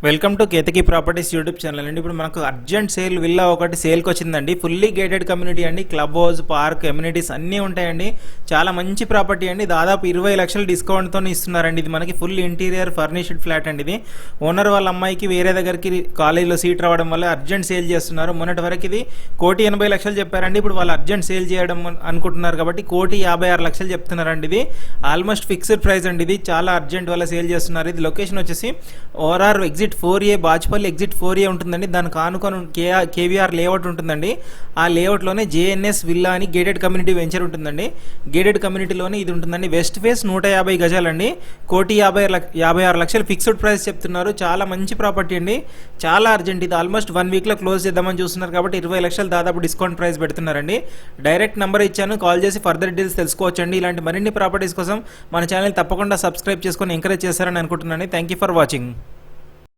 Welcome to Ketaki properties YouTube channel అండి. ఇప్పుడు మనకు అర్జెంట్ సేల్ విల్లా ఒకటి సేల్కి వచ్చిందండి. ఫుల్లీ గేటెడ్ కమ్యూనిటీ అండి. క్లబ్ హౌస్, పార్క్, ఎమ్యూనిటీస్ అన్నీ ఉంటాయండి. చాలా మంచి ప్రాపర్టీ అండి. దాదాపు 20 లక్షల డిస్కౌంట్తో ఇస్తున్నారండి. ఇది మనకి ఫుల్ ఇంటీరియర్ ఫర్నిష్డ్ ఫ్లాట్ అండి. ఇది ఓనర్ వాళ్ళ అమ్మాయికి వేరే దగ్గరికి కాలేజీలో సీట్ రావడం వల్ల అర్జెంట్ సేల్ చేస్తున్నారు. మొన్నటి వరకు ఇది 1,80,00,000 చెప్పారండి. ఇప్పుడు వాళ్ళు అర్జెంట్ సేల్ చేయడం అనుకుంటున్నారు కాబట్టి 1,56,00,000 చెప్తున్నారండి. ఇది ఆల్మోస్ట్ ఫిక్స్డ్ ప్రైస్ అండి. ఇది చాలా అర్జెంట్ వల్ల సేల్ చేస్తున్నారు. ఇది లొకేషన్ వచ్చేసి ORR exit 4A Bajpalli exit 4A ఉంటుందండి. దానికి ఆనుకొని కేవీఆర్ లేఅవుట్ ఉంటుందండి. ఆ లేఅవుట్లోనే జేఎన్ఎస్ విల్లా అని గేటెడ్ కమ్యూనిటీ వెంచర్ ఉంటుందండి. గేటెడ్ కమ్యూనిటీలోనే ఇది ఉంటుందండి. West face 150 గజాలండి. 1,56,00,000 ఫిక్స్డ్ ప్రైస్ చెప్తున్నారు. చాలా మంచి ప్రాపర్టీ అండి. చాలా అర్జెంట్. ఇది ఆల్మోస్ట్ 1 వీక్లో క్లోజ్ చేద్దామని చూస్తున్నారు కాబట్టి 20 లక్షలు దాదాపు డిస్కౌంట్ ప్రైస్ పెడుతున్నారండి. డైరెక్ట్ నెంబర్ ఇచ్చాను, కాల్ చేసి ఫర్దర్ డీటెయిల్స్ తెలుసుకోవచ్చండి. ఇలాంటి మరిన్ని ప్రాపర్టీస్ కోసం మన ఛానల్ తప్పకుండా సబ్స్క్రైబ్ చేసుకొని ఎంకరేజ్ చేస్తారని అనుకుంటున్నాను. Thank you for watching.